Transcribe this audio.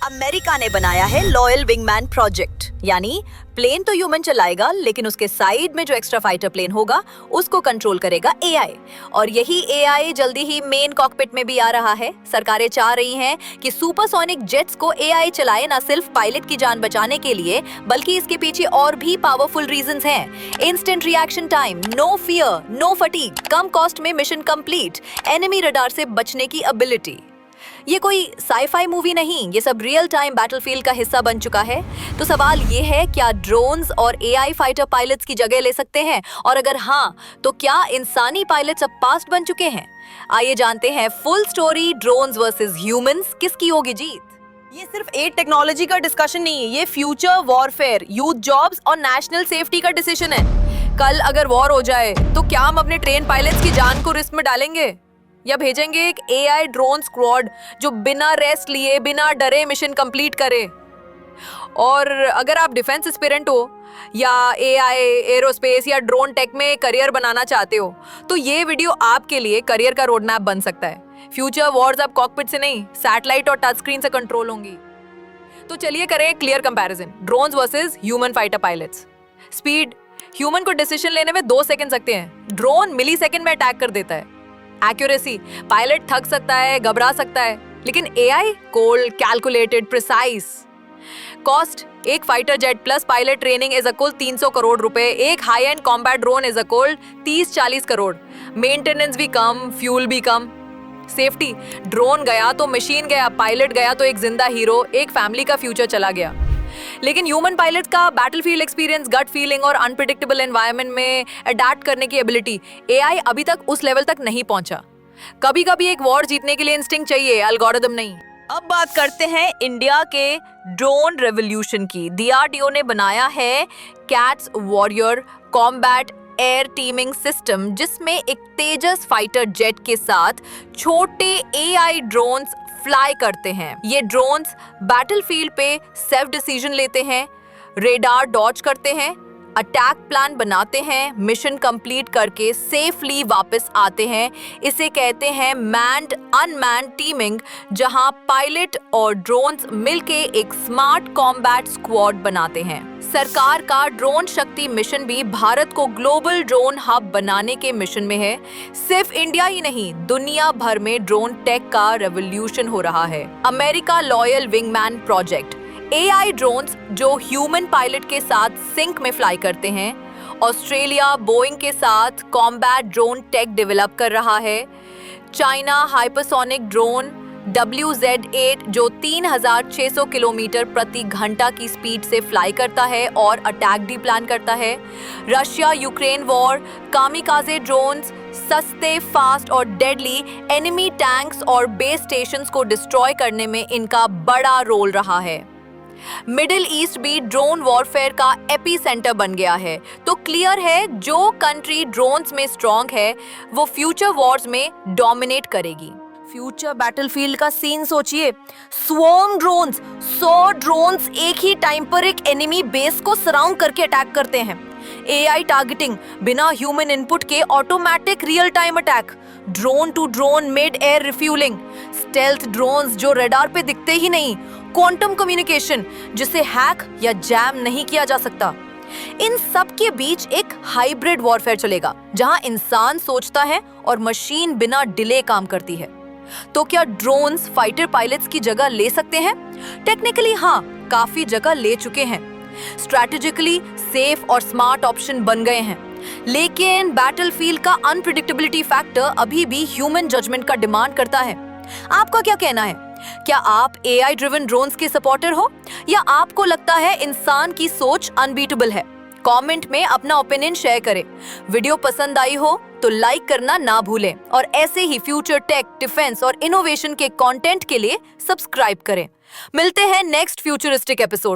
America ने बनाया है लॉयल विंगमैन प्रोजेक्ट, यानी प्लेन तो ह्यूमन चलाएगा लेकिन उसके साइड में जो एक्स्ट्रा फाइटर प्लेन होगा उसको कंट्रोल करेगा एआई। और यही एआई जल्दी ही मेन कॉकपिट में भी आ रहा है। सरकारें चाह रही हैं कि सुपरसोनिक जेट्स को एआई चलाए, ना सिर्फ पायलट की जान बचाने के लिए बल्कि इसके पीछे और भी पावरफुल रीजंस हैं। Instant reaction time, no fear, no fatigue, कम कॉस्ट में मिशन कंप्लीट, एनिमी रडार से बचने की एबिलिटी। ये कोई साई-फाई मूवी नहीं, ये सब रियल टाइम बैटलफील्ड का हिस्सा बन चुका है। तो सवाल ये है, क्या ड्रोन्स और एआई फाइटर पायलट्स की जगह ले सकते हैं? और अगर हाँ, तो क्या इंसानी पायलट्स अब पास्ट बन चुके हैं? आइए जानते हैं full story, drones versus humans, किसकी होगी जीत? ये सिर्फ एड टेक्नोलॉजी का डिस्कशन नहीं है, ये फ्यूचर वॉरफेयर, यूथ जॉब्स और नेशनल सेफ्टी का डिसीजन है। कल अगर वॉर हो जाए तो क्या हम अपने ट्रेन पायलट्स की जान को रिस्क में डालेंगे या भेजेंगे एक एआई ड्रोन स्क्वाड जो बिना रेस्ट लिए, बिना डरे मिशन कंप्लीट करे? और अगर आप डिफेंस एस्पिरेंट हो या एआई, एरोस्पेस या ड्रोन टेक में करियर बनाना चाहते हो तो ये वीडियो आपके लिए करियर का रोड मैप बन सकता है। फ्यूचर वॉर्स अब कॉकपिट से नहीं, सैटेलाइट और टच स्क्रीन से कंट्रोल होंगी। तो चलिए करें clear comparison, drones versus human fighter pilots. Speed, human को डिसीजन लेने में 2 सेकंड लगते हैं, ड्रोन मिलीसेकंड में अटैक कर देता है। एक्यूरेसी, पायलट थक सकता है, घबरा सकता है, लेकिन AI cold, calculated, precise. Cost, एक fighter jet plus pilot training is equal 300 crore रुपए, एक high end combat drone is equal 30-40 crore. Maintenance भी कम, फ्यूल भी कम। सेफ्टी, ड्रोन गया तो मशीन गया, पायलट गया तो एक जिंदा हीरो, एक फैमिली का फ्यूचर चला गया। लेकिन ह्यूमन पायलट का बैटलफील्ड एक्सपीरियंस, गट फीलिंग और अनप्रेडिक्टेबल एनवायरनमेंट में अडैप्ट करने की एबिलिटी, एआई अभी तक उस लेवल तक नहीं पहुंचा। कभी-कभी एक वॉर जीतने के लिए इंस्टिंक्ट चाहिए, एल्गोरिदम नहीं। अब बात करते हैं इंडिया के ड्रोन रेवोल्यूशन की। डीआरडीओ ने बनाया है cats warrior combat air teeming system, जिसमें एक तेजस फाइटर जेट के साथ छोटे एआई ड्रोन्स फ्लाई करते हैं। ये ड्रोन्स बैटलफील्ड पे सेल्फ डिसीजन लेते हैं, रेडार डॉज करते हैं, अटैक प्लान बनाते हैं, मिशन कंप्लीट करके सेफली वापस आते हैं। इसे कहते हैं मैन्ड अनमैन्ड टीमिंग, जहां पायलट और ड्रोन्स मिलके एक स्मार्ट कॉम्बैट स्क्वाड बनाते हैं। सरकार का ड्रोन शक्ति मिशन भी भारत को ग्लोबल ड्रोन हब बनाने के मिशन में है। सिर्फ इंडिया ही नहीं, दुनिया भर में ड्रोन टेक का रेवोल्यूशन हो रहा है। America loyal wingman project, AI drones जो ह्यूमन पायलट के साथ सिंक में फ्लाई करते हैं। ऑस्ट्रेलिया बोइंग के साथ कॉम्बैट ड्रोन टेक डेवलप कर रहा है। चाइना हाइपरसोनिक ड्रोन WZ-8 जो 3600 किलोमीटर प्रति घंटा की स्पीड से फ्लाई करता है और अटैक भी प्लान करता है। Russia Ukraine war, kamikaze drones सस्ते, फास्ट और डेडली एनिमी टैंक्स और बेस स्टेशंस को डिस्ट्रॉय करने में इनका बड़ा रोल रहा है। मिडिल ईस्ट भी ड्रोन वॉरफेयर का एपी सेंटर बन गया है। तो क्लियर है, जो कंट्री ड्रोन्स में स्ट्रॉन्ग है वो फ्यूचर वॉर्स में डोमिनेट करेगी। फ्यूचर बैटलफील्ड का सीन सोचिए, स्वॉर्म ड्रोन्स, 100 ड्रोन्स एक ही टाइम पर एक एनिमी बेस को सराउंड करके अटैक करते हैं। एआई टारगेटिंग, बिना ह्यूमन इनपुट के automatic real time attack, drone to drone mid air refuelling, stealth drones जो रडार पे दिखते ही नहीं, क्वांटम कम्युनिकेशन जिसे हैक या जैम नहीं किया जा सकता। इन सब के बीच एक हाइब्रिड वॉरफेयर चलेगा, जहां इंसान सोचता है और मशीन बिना डिले काम करती है। तो क्या ड्रोन्स फाइटर पायलट्स की जगह ले सकते हैं? टेक्निकली हाँ, काफी जगह ले चुके हैं। स्ट्रैटेजिकली सेफ और स्मार्ट ऑप्शन बन गए हैं। लेकिन बैटलफील्ड का अनप्रेडिक्टेबिलिटी फैक्टर अभी भी ह्यूमन जजमेंट का डिमांड करता है। आपका क्या कहना है? क्या आप एआई ड्रिवन ड्रोन्स के सपोर्टर हो या आपको लगता है इंसान की सोच अनबीटेबल है? कमेंट में अपना ओपिनियन शेयर करें। वीडियो पसंद आई हो तो लाइक करना ना भूलें और ऐसे ही फ्यूचर टेक, डिफेंस और इनोवेशन के कंटेंट के लिए सब्सक्राइब करें। मिलते हैं नेक्स्ट फ्यूचरिस्टिक एपिसोड।